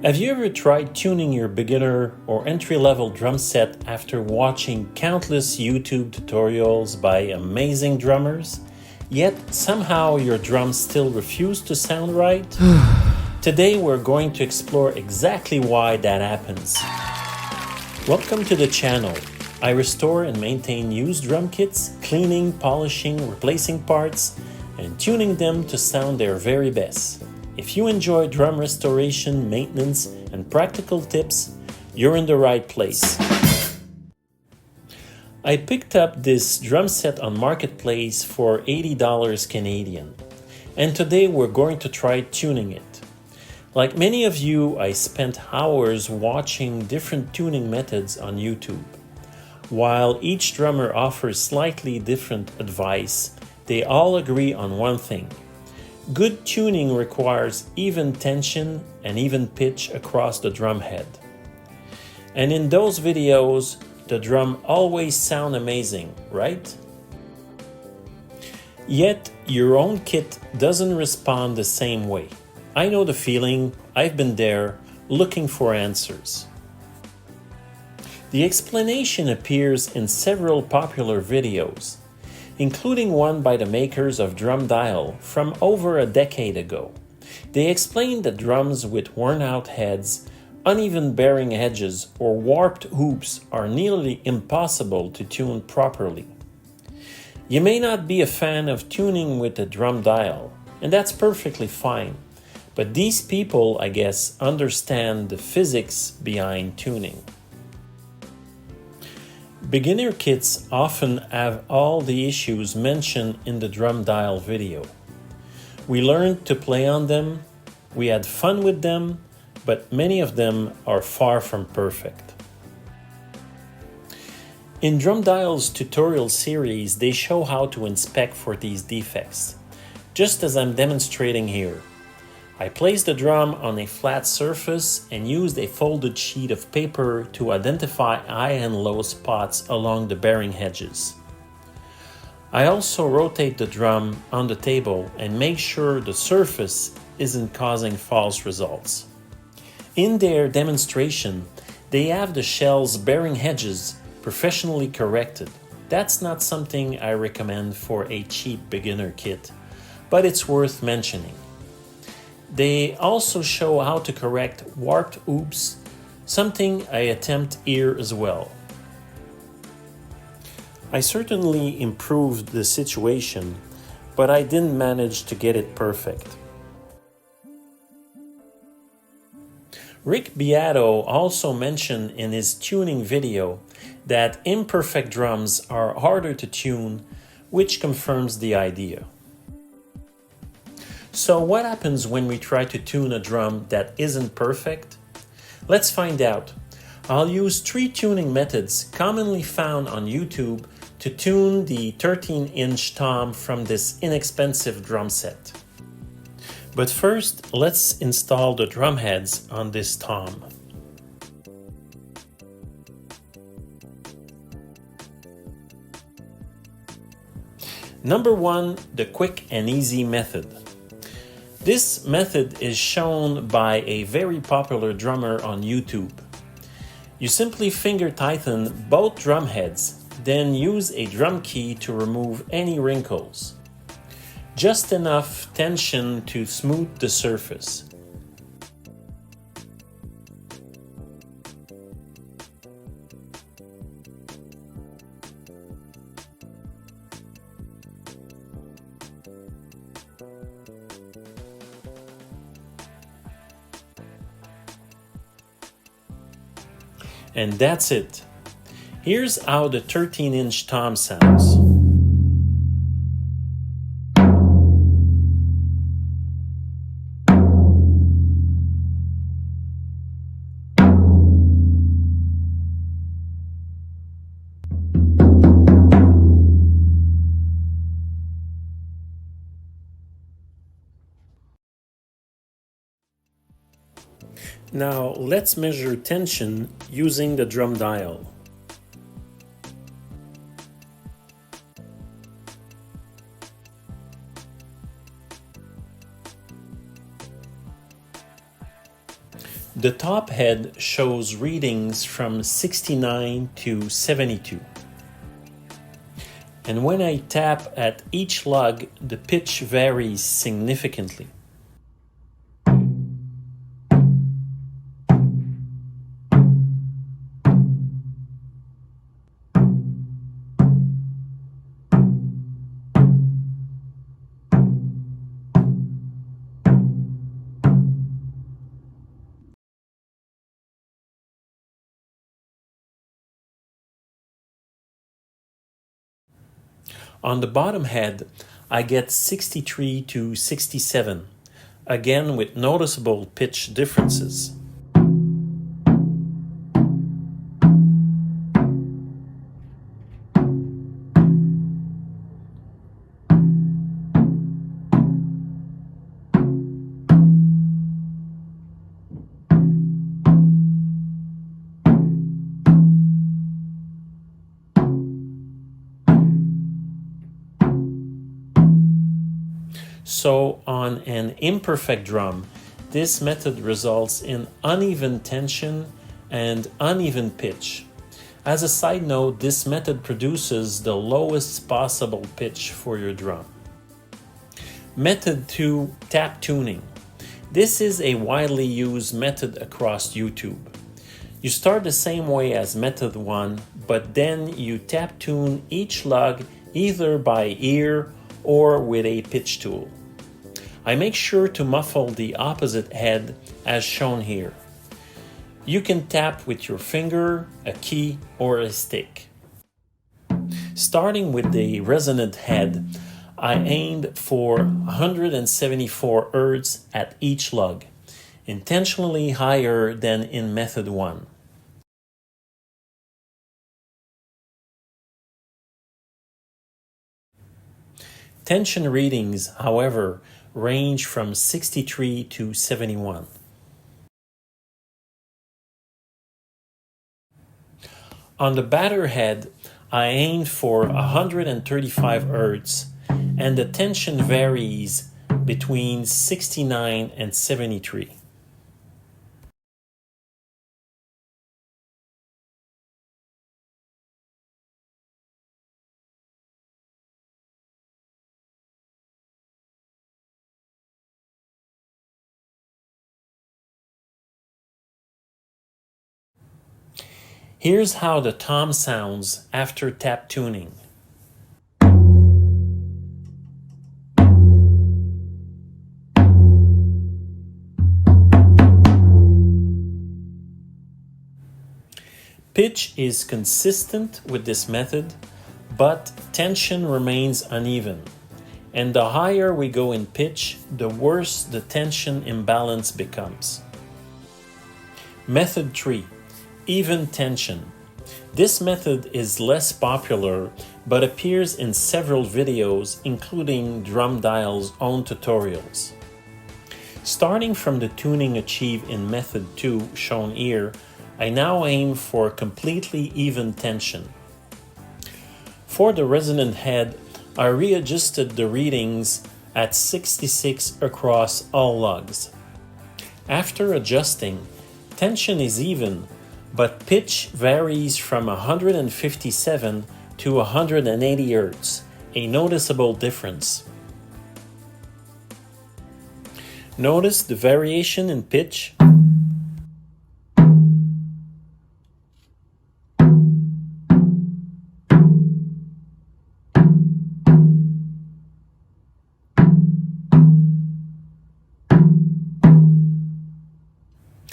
Have you ever tried tuning your beginner or entry-level drum set after watching countless YouTube tutorials by amazing drummers, yet somehow your drums still refuse to sound right? Today we're going to explore exactly why that happens. Welcome to the channel. I restore and maintain used drum kits, cleaning, polishing, replacing parts, and tuning them to sound their very best. If you enjoy drum restoration, maintenance, and practical tips, you're in the right place. I picked up this drum set on Marketplace for $80 Canadian, and today we're going to try tuning it. Like many of you, I spent hours watching different tuning methods on YouTube. While each drummer offers slightly different advice, they all agree on one thing. Good tuning requires even tension and even pitch across the drum head. And in those videos, the drum always sound amazing, right? Yet, your own kit doesn't respond the same way. I know the feeling, I've been there, looking for answers. The explanation appears in several popular videos, including one by the makers of Drum Dial from over a decade ago. They explained that drums with worn-out heads, uneven bearing edges, or warped hoops are nearly impossible to tune properly. You may not be a fan of tuning with a drum dial, and that's perfectly fine, but these people, I guess, understand the physics behind tuning. Beginner kits often have all the issues mentioned in the drum dial video. We learned to play on them, we had fun with them, but many of them are far from perfect. In Drum Dial's tutorial series, they show how to inspect for these defects, just as I'm demonstrating here. I placed the drum on a flat surface and used a folded sheet of paper to identify high and low spots along the bearing edges. I also rotate the drum on the table and make sure the surface isn't causing false results. In their demonstration, they have the shell's bearing edges professionally corrected. That's not something I recommend for a cheap beginner kit, but it's worth mentioning. They also show how to correct warped hoops, something I attempt here as well. I certainly improved the situation, but I didn't manage to get it perfect. Rick Beato also mentioned in his tuning video that imperfect drums are harder to tune, which confirms the idea. So what happens when we try to tune a drum that isn't perfect? Let's find out. I'll use 3 tuning methods commonly found on YouTube to tune the 13-inch tom from this inexpensive drum set. But first, let's install the drum heads on this tom. Number 1, the quick and easy method. This method is shown by a very popular drummer on YouTube. You simply finger tighten both drum heads, then use a drum key to remove any wrinkles. Just enough tension to smooth the surface. And that's it. Here's how the 13-inch tom sounds. Now let's measure tension using the drum dial. The top head shows readings from 69 to 72. And when I tap at each lug, the pitch varies significantly. On the bottom head, I get 63 to 67, again with noticeable pitch differences. So on an imperfect drum, this method results in uneven tension and uneven pitch. As a side note, this method produces the lowest possible pitch for your drum. Method 2, tap tuning. This is a widely used method across YouTube. You start the same way as method 1, but then you tap tune each lug either by ear or with a pitch tool. I make sure to muffle the opposite head as shown here. You can tap with your finger, a key, or a stick. Starting with the resonant head, I aimed for 174 Hz at each lug, intentionally higher than in method 1. Tension readings, however, range from 63 to 71. On the batter head, I aimed for 135 Hz, and the tension varies between 69 and 73. Here's how the tom sounds after tap tuning. Pitch is consistent with this method, but tension remains uneven. And the higher we go in pitch, the worse the tension imbalance becomes. Method 3. Even tension. This method is less popular but appears in several videos, including Drum Dial's own tutorials. Starting from the tuning achieved in method 2 shown here, I now aim for completely even tension. For the resonant head, I readjusted the readings at 66 across all lugs. After adjusting, tension is even, but pitch varies from 157 to 180 Hz, a noticeable difference. Notice the variation in pitch?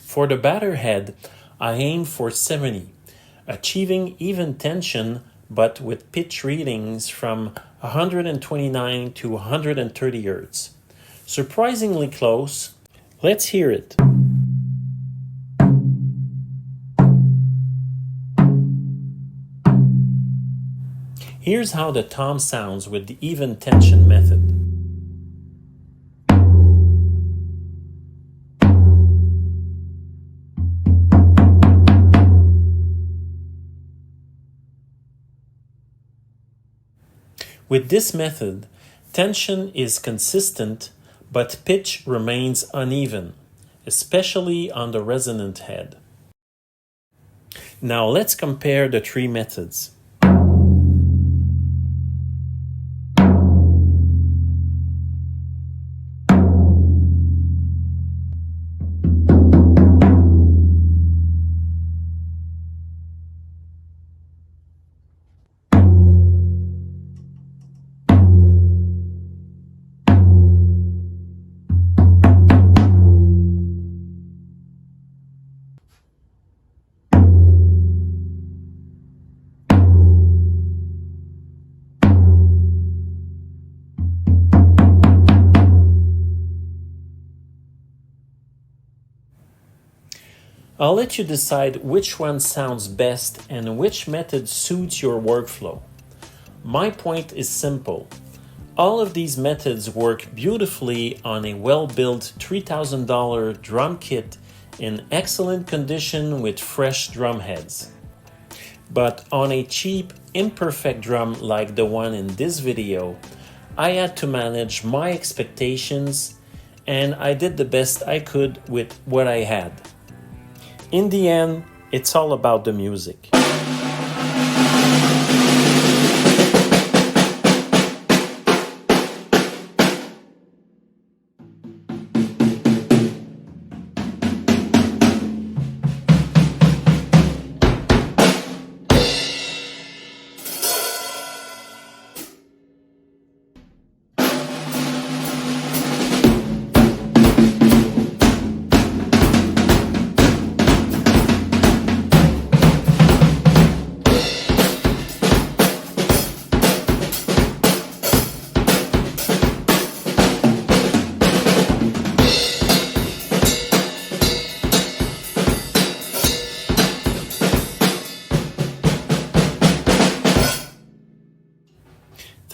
For the batter head, I aim for 70, achieving even tension but with pitch readings from 129 to 130 Hz. Surprisingly close. Let's hear it. Here's how the tom sounds with the even tension method. With this method, tension is consistent, but pitch remains uneven, especially on the resonant head. Now let's compare the three methods. I'll let you decide which one sounds best and which method suits your workflow. My point is simple. All of these methods work beautifully on a well-built $3,000 drum kit in excellent condition with fresh drum heads. But on a cheap, imperfect drum like the one in this video, I had to manage my expectations and I did the best I could with what I had. In the end, it's all about the music.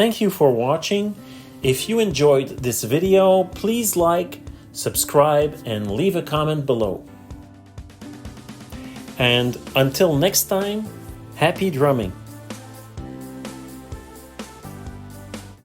Thank you for watching. If you enjoyed this video, please like, subscribe, and leave a comment below. And until next time, happy drumming!